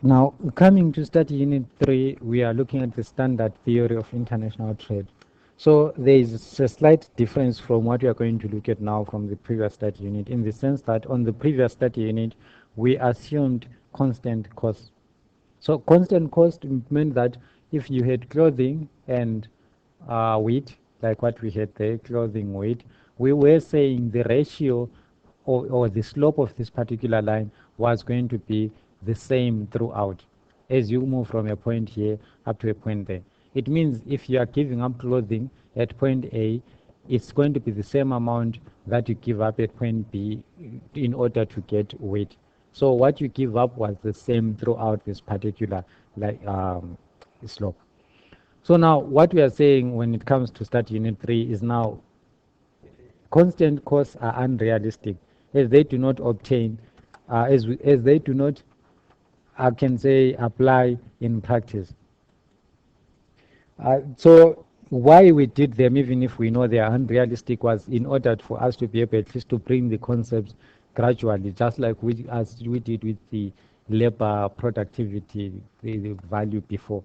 Now, coming to study unit 3, we are looking at the standard theory of international trade. So there is a slight difference from what we are going to look at now from the previous study unit, in the sense that on the previous study unit, we assumed constant cost. So constant cost meant that if you had clothing and weight, like what we had there, clothing weight, we were saying the ratio or the slope of this particular line was going to be the same throughout as you move from a point here up to a point there. It means if you are giving up clothing at point A, it's going to be the same amount that you give up at point B in order to get weight. So what you give up was the same throughout this particular slope. So now what we are saying when it comes to start unit 3 is now constant costs are unrealistic as they do not obtain, as they do not, I can say, apply in practice. So why we did them, even if we know they are unrealistic, was in order for us to be able at least to bring the concepts gradually, just like as we did with the labor productivity, the value before.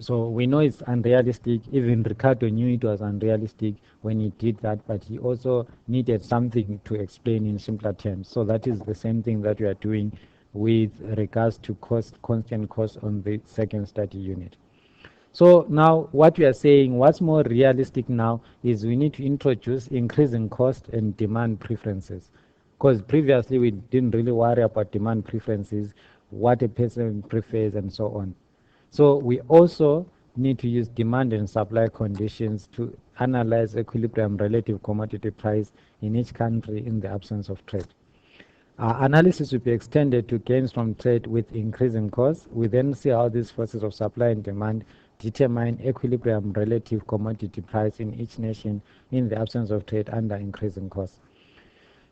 So we know it's unrealistic. Even Ricardo knew it was unrealistic when he did that, but he also needed something to explain in simpler terms. So that is the same thing that we are doing with regards to constant cost on the second study unit. So now what we are saying, what's more realistic now is we need to introduce increasing cost and demand preferences. Because previously we didn't really worry about demand preferences, what a person prefers and so on. So we also need to use demand and supply conditions to analyze equilibrium relative commodity price in each country in the absence of trade. Analysis will be extended to gains from trade with increasing costs. We then see how these forces of supply and demand determine equilibrium relative commodity price in each nation in the absence of trade under increasing costs.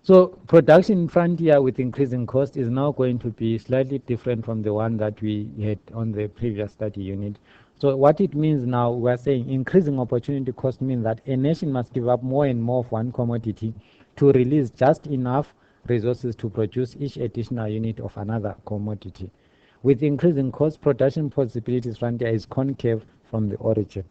So production frontier with increasing cost is now going to be slightly different from the one that we had on the previous study unit. So what it means now, we're saying increasing opportunity cost means that a nation must give up more and more of one commodity to release just enough resources to produce each additional unit of another commodity. With increasing cost, production possibilities frontier is concave from the origin.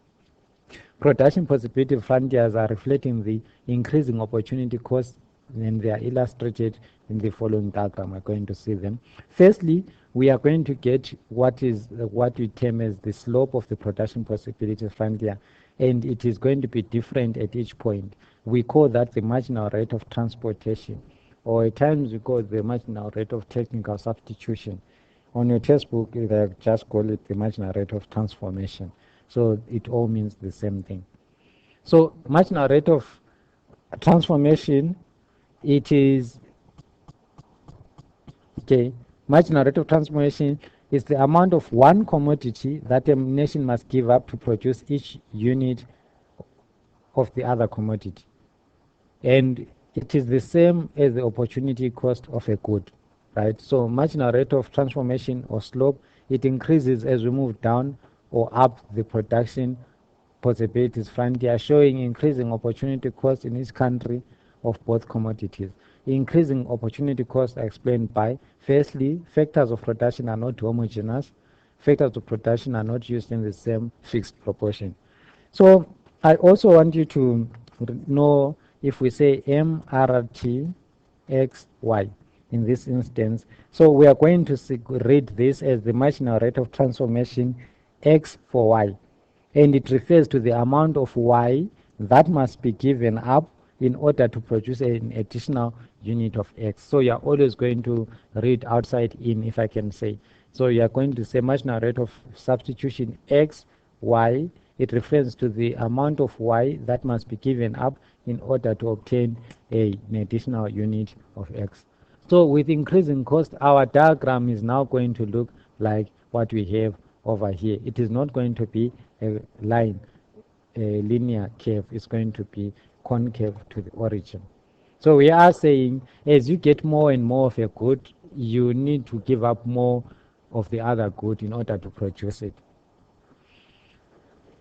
Production possibility frontiers are reflecting the increasing opportunity costs, and they are illustrated in the following diagram. We're going to see them. Firstly, we are going to get what we term as the slope of the production possibility frontier, and it is going to be different at each point. We call that the marginal rate of transportation, or at times we call it the marginal rate of technical substitution. On your textbook, they just call it the marginal rate of transformation. So it all means the same thing. So marginal rate of transformation, it is, okay, marginal rate of transformation is the amount of one commodity that a nation must give up to produce each unit of the other commodity. And it is the same as the opportunity cost of a good, right? So marginal rate of transformation or slope, it increases as we move down or up the production possibilities frontier, showing increasing opportunity cost in each country of both commodities. Increasing opportunity costs are explained by, firstly, factors of production are not homogeneous. Factors of production are not used in the same fixed proportion. So I also want you to know, if we say MRT XY in this instance, so we are going to read this as the marginal rate of transformation X for Y. And it refers to the amount of Y that must be given up in order to produce an additional unit of X. So you are always going to read outside in, if I can say. So you are going to say marginal rate of substitution X, Y. It refers to the amount of Y that must be given up in order to obtain an additional unit of X. So with increasing cost, our diagram is now going to look like what we have over here. It is not going to be a line, a linear curve. It's going to be concave to the origin. So we are saying as you get more and more of a good, you need to give up more of the other good in order to produce it.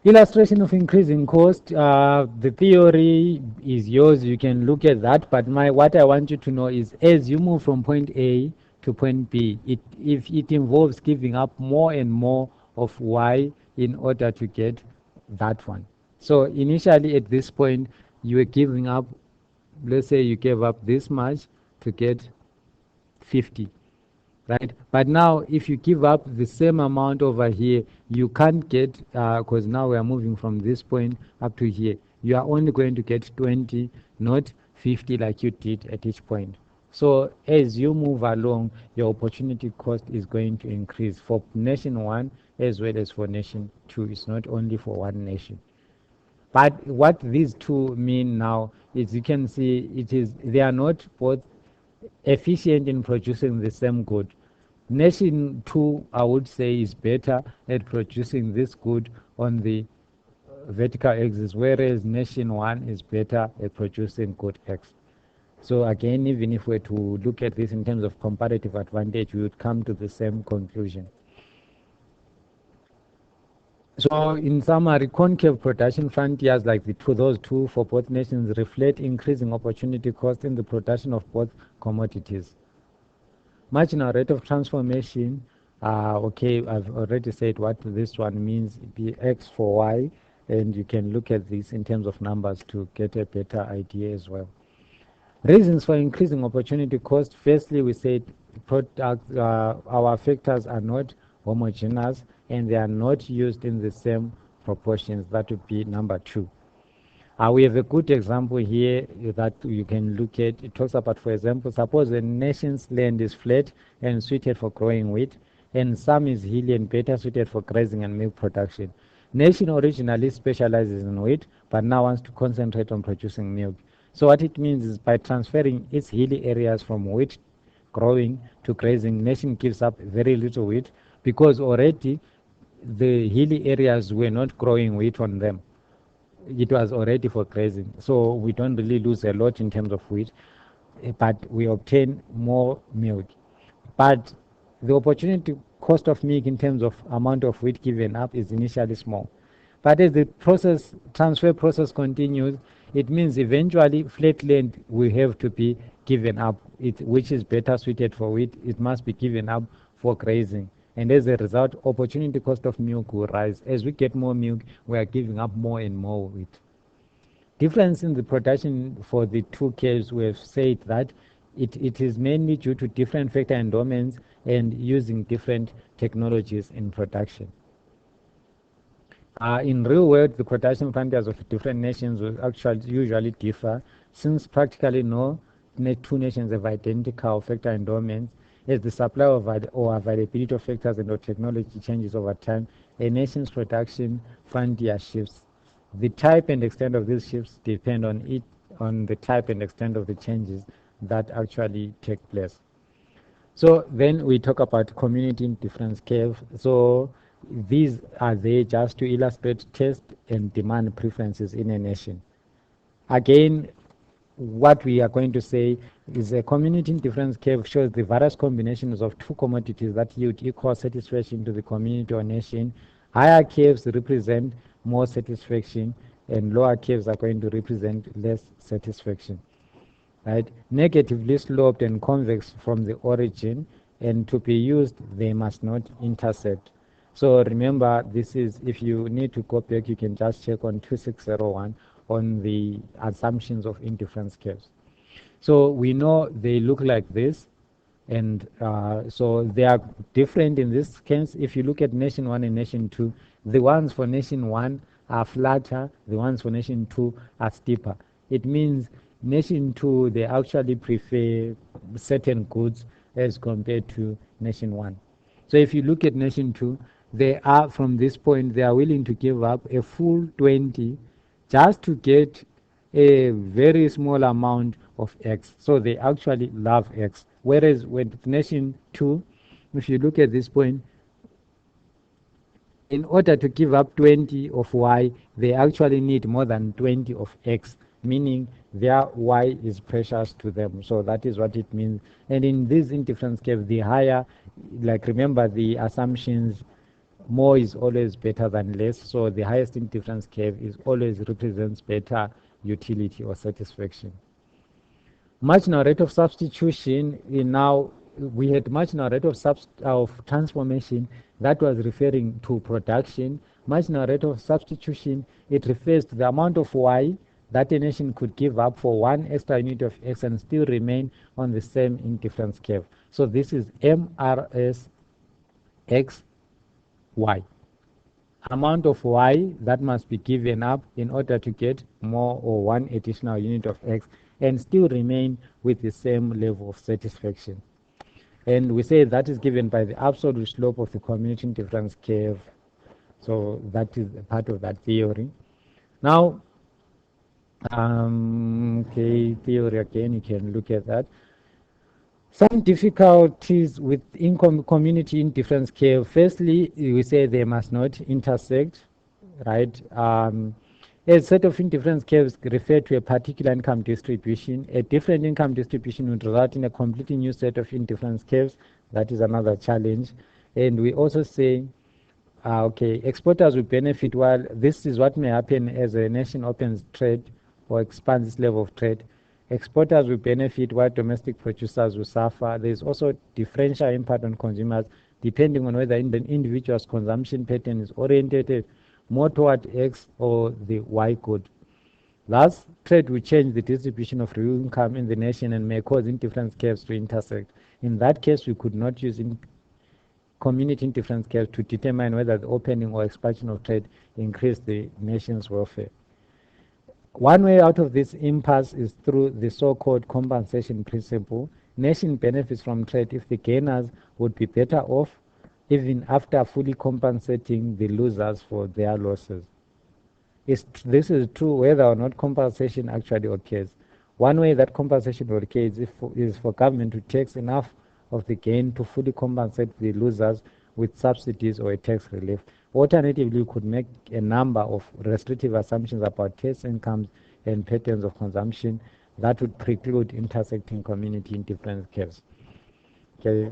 Illustration of increasing cost. The theory is yours. You can look at that. But what I want you to know is as you move from point A to point B, if it involves giving up more and more of Y in order to get that one. So initially at this point, you were giving up, let's say you gave up this much to get 50, right? But now if you give up the same amount over here, you can't get, because now we are moving from this point up to here. You are only going to get 20, not 50 like you did at each point. So as you move along, your opportunity cost is going to increase for nation 1 as well as for nation 2. It's not only for one nation. But what these two mean now is, you can see, they are not both efficient in producing the same good. Nation 2, I would say, is better at producing this good on the vertical axis, whereas nation 1 is better at producing good X. So again, even if we were to look at this in terms of comparative advantage, we would come to the same conclusion. So in summary, concave production frontiers like those two for both nations reflect increasing opportunity cost in the production of both commodities. Marginal rate of transformation, okay, I've already said what this one means, be X for Y, and you can look at this in terms of numbers to get a better idea as well. Reasons for increasing opportunity cost. Firstly, we said our factors are not homogeneous and they are not used in the same proportions. That would be number 2. We have a good example here that you can look at. It talks about, for example, suppose a nation's land is flat and suited for growing wheat, and some is hilly and better suited for grazing and milk production. Nation originally specializes in wheat, but now wants to concentrate on producing milk. So what it means is, by transferring its hilly areas from wheat growing to grazing, nation gives up very little wheat, because already the hilly areas were not growing wheat on them. It was already for grazing. So we don't really lose a lot in terms of wheat, but we obtain more milk. But the opportunity cost of milk in terms of amount of wheat given up is initially small. But as the transfer process continues, it means eventually flat land will have to be given up, which is better suited for wheat. It must be given up for grazing. And as a result, opportunity cost of milk will rise. As we get more milk, we are giving up more and more wheat. Difference in the production for the two caves, we have said that it is mainly due to different factor endowments and using different technologies in production. In real world, the production frontiers of different nations will actually usually differ, since practically no two nations have identical factor endowments. As the supply or availability of factors and technology changes over time, a nation's production frontier shifts. The type and extent of these shifts depend on the type and extent of the changes that actually take place. So then we talk about community difference curve. So these are there just to illustrate taste and demand preferences in a nation. Again, what we are going to say is a community difference curve shows the various combinations of two commodities that yield equal satisfaction to the community or nation. Higher curves represent more satisfaction, and lower curves are going to represent less satisfaction. Right? Negatively sloped and convex from the origin, and to be used, they must not intersect. So remember, this is, if you need to go back, you can just check on 2601 on the assumptions of indifference curves. So we know they look like this, and so they are different in this case. If you look at nation 1 and nation 2, the ones for nation 1 are flatter, the ones for nation 2 are steeper. It means nation 2, they actually prefer certain goods as compared to nation 1. So if you look at nation 2, they are, from this point, they are willing to give up a full 20 just to get a very small amount of X. So they actually love X. Whereas with nation 2, if you look at this point, in order to give up 20 of Y, they actually need more than 20 of X, meaning their Y is precious to them. So that is what it means. And in this indifference curve, the higher, like remember the assumptions, more is always better than less. So the highest indifference curve is always represents better utility or satisfaction. Marginal rate of substitution, now we had marginal rate of transformation that was referring to production. Marginal rate of substitution, it refers to the amount of Y that a nation could give up for one extra unit of X and still remain on the same indifference curve. So this is MRS X Y. Amount of Y that must be given up in order to get more or one additional unit of X and still remain with the same level of satisfaction. And we say that is given by the absolute slope of the community indifference curve. So that is a part of that theory. Now, okay, theory again, you can look at that. Some difficulties with community indifference curve. Firstly, we say they must not intersect, right? A set of indifference curves refer to a particular income distribution. A different income distribution would result in a completely new set of indifference curves. That is another challenge. And we also say, okay, exporters will benefit while this is what may happen as a nation opens trade or expands its level of trade. Exporters will benefit while domestic producers will suffer. There is also differential impact on consumers depending on whether the individual's consumption pattern is oriented more toward X or the Y good. Thus, trade will change the distribution of real income in the nation and may cause indifference curves to intersect. In that case, we could not use community indifference curves to determine whether the opening or expansion of trade increased the nation's welfare. One way out of this impasse is through the so-called compensation principle. Nation benefits from trade if the gainers would be better off even after fully compensating the losers for their losses. This is true whether or not compensation actually occurs. One way that compensation will occur is for government to tax enough of the gain to fully compensate the losers with subsidies or a tax relief. Alternatively, we could make a number of restrictive assumptions about tax incomes and patterns of consumption that would preclude intersecting community indifference curves. Okay.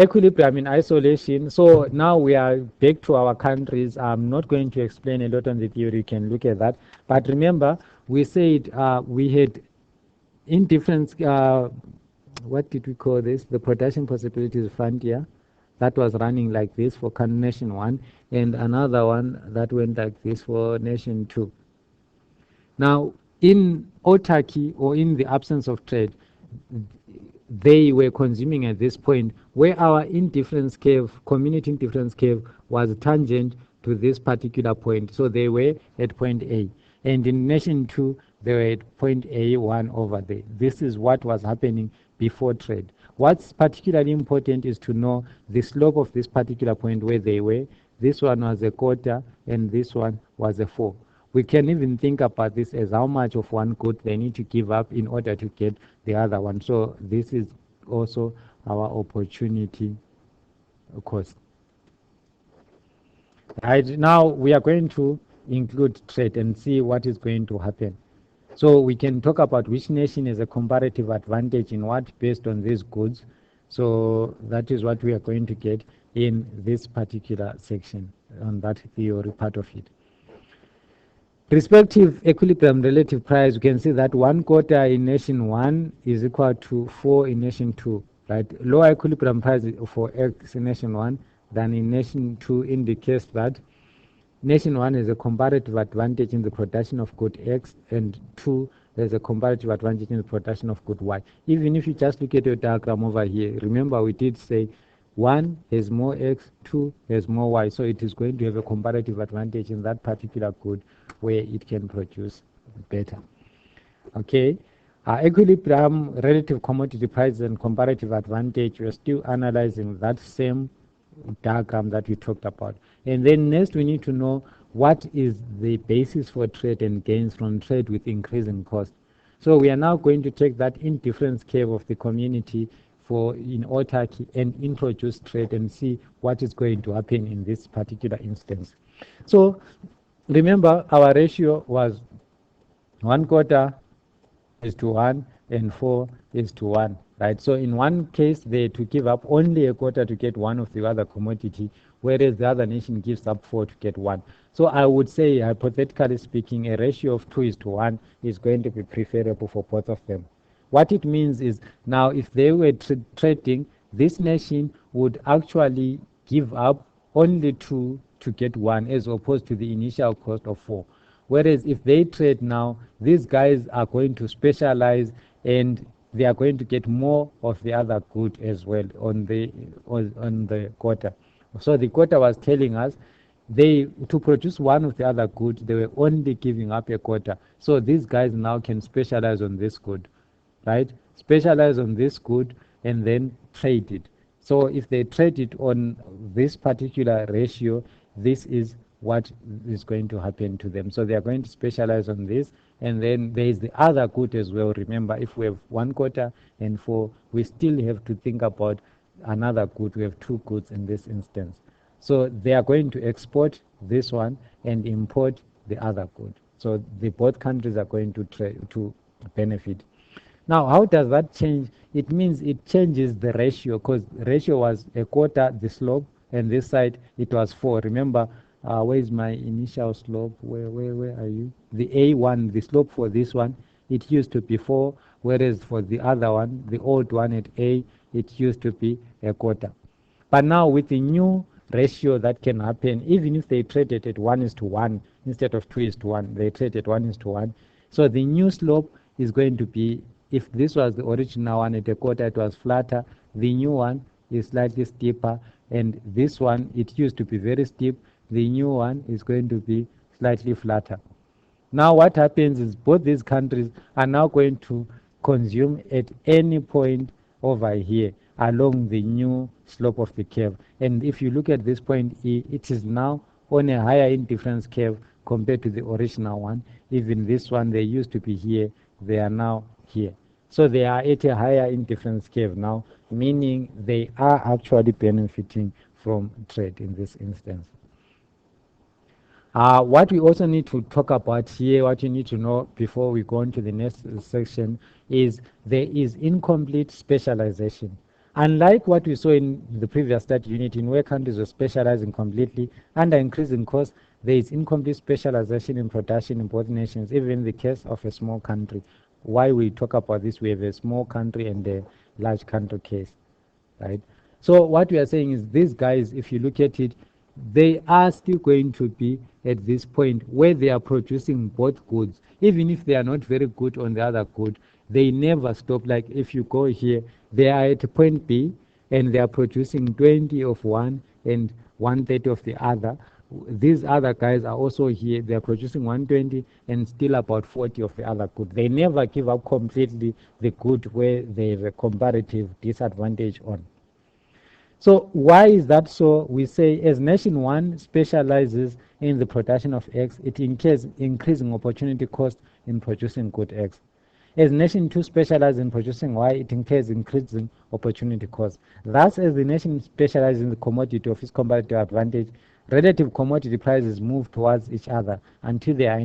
Equilibrium in isolation. So now we are back to our countries. I'm not going to explain a lot on the theory. You can look at that. But remember, we said we had indifference, what did we call this? The production possibilities frontier. That was running like this for nation 1, and another one that went like this for nation 2. Now, in autarky or in the absence of trade, they were consuming at this point where our indifference curve, community indifference curve, was tangent to this particular point. So they were at point A. And in nation 2, they were at point A1 over there. This is what was happening before trade. What's particularly important is to know the slope of this particular point where they were. This one was a quarter and this one was a 4. We can even think about this as how much of one good they need to give up in order to get the other one. So this is also our opportunity cost. Right, now we are going to include trade and see what is going to happen. So we can talk about which nation has a comparative advantage in what based on these goods. So that is what we are going to get in this particular section on that theory part of it. Respective equilibrium relative price, you can see that 1 quarter in nation 1 is equal to 4 in nation 2, right? Lower equilibrium price for X in nation 1 than in nation 2 indicates that nation 1 has a comparative advantage in the production of good X, and 2 there's a comparative advantage in the production of good Y. Even if you just look at your diagram over here, remember we did say 1 has more X, 2 has more Y, so it is going to have a comparative advantage in that particular good where it can produce better. Okay, equilibrium, relative commodity prices and comparative advantage, we're still analyzing that same diagram that we talked about. And then next we need to know what is the basis for trade and gains from trade with increasing cost. So we are now going to take that indifference curve of the community in autarky and introduce trade and see what is going to happen in this particular instance. So remember our ratio was 1 quarter is to 1 and 4 is to 1. Right, so in one case they had to give up only a quarter to get one of the other commodity, whereas the other nation gives up 4 to get 1. So I would say, hypothetically speaking, a ratio of 2 is to 1 is going to be preferable for both of them. What it means is now if they were trading, this nation would actually give up only two to get one as opposed to the initial cost of four. Whereas if they trade now, these guys are going to specialize and they are going to get more of the other good as well on the quota. So the quota was telling us they to produce one of the other goods, they were only giving up a quota. So these guys now can specialize on this good, right? Specialize on this good and then trade it. So if they trade it on this particular ratio, this is what is going to happen to them. So they are going to specialize on this, and then there is the other good as well. Remember, if we have one quota and four, we still have to think about another good. We have two goods in this instance. So they are going to export this one and import the other good. So the both countries are going to benefit. Now, how does that change? It means it changes the ratio, because ratio was a quarter, the slope, and this side it was 4. Remember, where is my initial slope? Where are you? The A1, the slope for this one, it used to be 4, whereas for the other one, the old one at A, it used to be a quarter. But now with the new ratio that can happen, even if they traded at 1:1 instead of 2:1, they trade at 1:1. So the new slope is going to be, if this was the original one at a quarter, it was flatter. The new one is slightly steeper, and this one, it used to be very steep. The new one is going to be slightly flatter. Now what happens is both these countries are now going to consume at any point over here along the new slope of the curve. And if you look at this point E, it is now on a higher indifference curve compared to the original one. Even this one, they used to be here, they are now here. So they are at a higher indifference curve now, meaning they are actually benefiting from trade in this instance. What we also need to talk about here, what you need to know before we go on to the next section, is there is incomplete specialization. Unlike what we saw in the previous study unit, in where countries were specializing completely under increasing cost, there is incomplete specialization in production in both nations, even in the case of a small country. Why we talk about this, we have a small country and a large country case, right? So what we are saying is these guys, if you look at it, they are still going to be at this point where they are producing both goods. Even if they are not very good on the other good, they never stop. Like if you go here, they are at point B and they are producing 20 of one and 130 of the other. These other guys are also here. They are producing 120 and still about 40 of the other good. They never give up completely the good where they have a comparative disadvantage on. So why is that so? We say as nation 1 specializes in the production of X, it incurs increasing opportunity cost in producing good X. As nation 2 specializes in producing Y, it incurs increasing opportunity cost. Thus, as the nation specializes in the commodity of its comparative advantage, relative commodity prices move towards each other until they are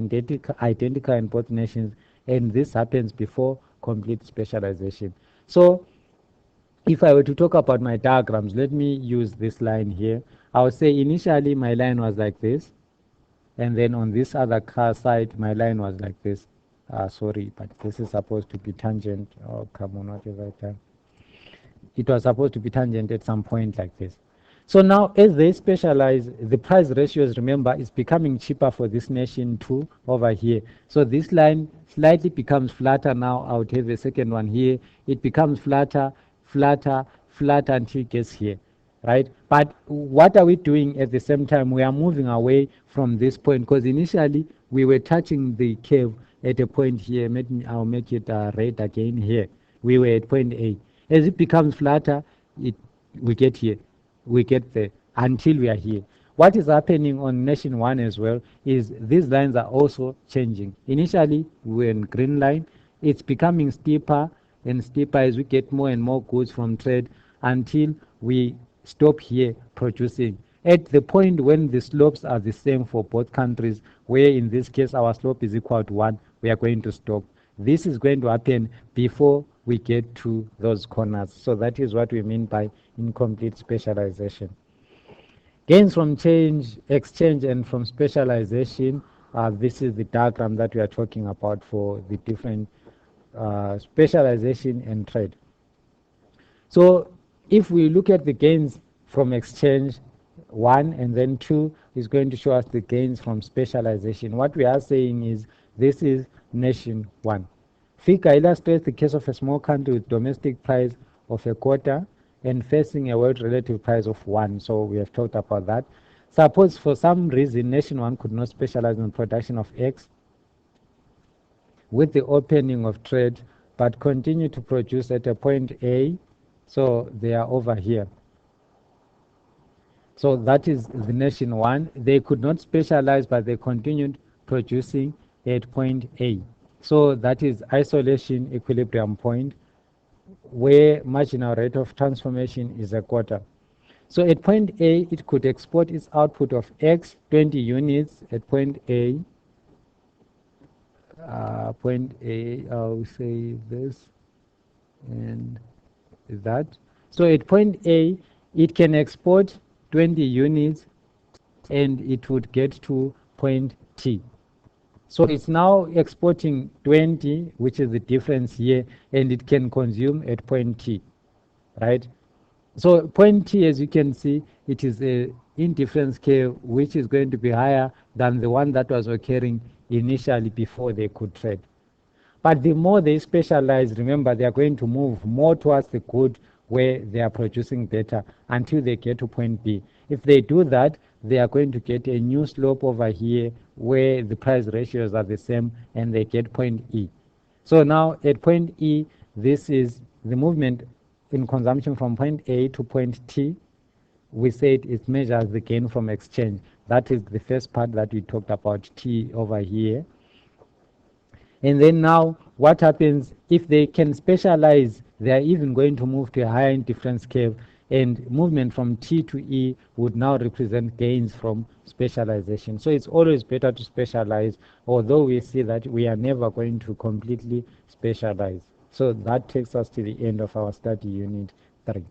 identical in both nations, and this happens before complete specialization. So if I were to talk about my diagrams, let me use this line here. I would say initially my line was like this, and then on this other car side, my line was like this. Sorry, but this is supposed to be tangent. Oh, come on, what is that? It was supposed to be tangent at some point like this. So now as they specialize, the price ratios, remember, is becoming cheaper for this nation too over here. So this line slightly becomes flatter now. I would have a second one here. It becomes flatter, flatter, flatter until it gets here, right? But what are we doing at the same time? We are moving away from this point because initially we were touching the curve at a point here. I'll make it red again here. We were at point A. As it becomes flatter, we get here. We get there until we are here. What is happening on nation 1 as well is these lines are also changing. Initially, we were in green line. It's becoming steeper and steeper as we get more and more goods from trade until we stop here producing. At the point when the slopes are the same for both countries, where in this case our slope is equal to 1, we are going to stop. This is going to happen before we get to those corners. So that is what we mean by incomplete specialization. Gains from exchange and from specialization. This is the diagram that we are talking about for the different specialization and trade. So if we look at the gains from exchange, 1 and then 2 is going to show us the gains from specialization. What we are saying is this is nation 1. Figure illustrates the case of a small country with domestic price of a quarter and facing a world relative price of 1. So we have talked about that. Suppose for some reason nation 1 could not specialize in production of X with the opening of trade, but continue to produce at a point A, so they are over here. So that is the nation 1. They could not specialize, but they continued producing at point A. So that is isolation equilibrium point, where marginal rate of transformation is a quarter. So at point A, it could export its output of X, 20 units at point A. Point A, I'll say this and that. So at point A, it can export 20 units and it would get to point T. So it's now exporting 20, which is the difference here, and it can consume at point T, right? So point T, as you can see, it is a indifference curve which is going to be higher than the one that was occurring initially before they could trade. But the more they specialize, remember, they are going to move more towards the good where they are producing better until they get to point B. If they do that, they are going to get a new slope over here where the price ratios are the same and they get point E. So now at point E, this is the movement in consumption from point A to point T. We said it measures the gain from exchange. That is the first part that we talked about, T over here. And then now what happens if they can specialize? They are even going to move to a higher indifference curve, and movement from T to E would now represent gains from specialization. So it's always better to specialize, although we see that we are never going to completely specialize. So that takes us to the end of our study unit 3.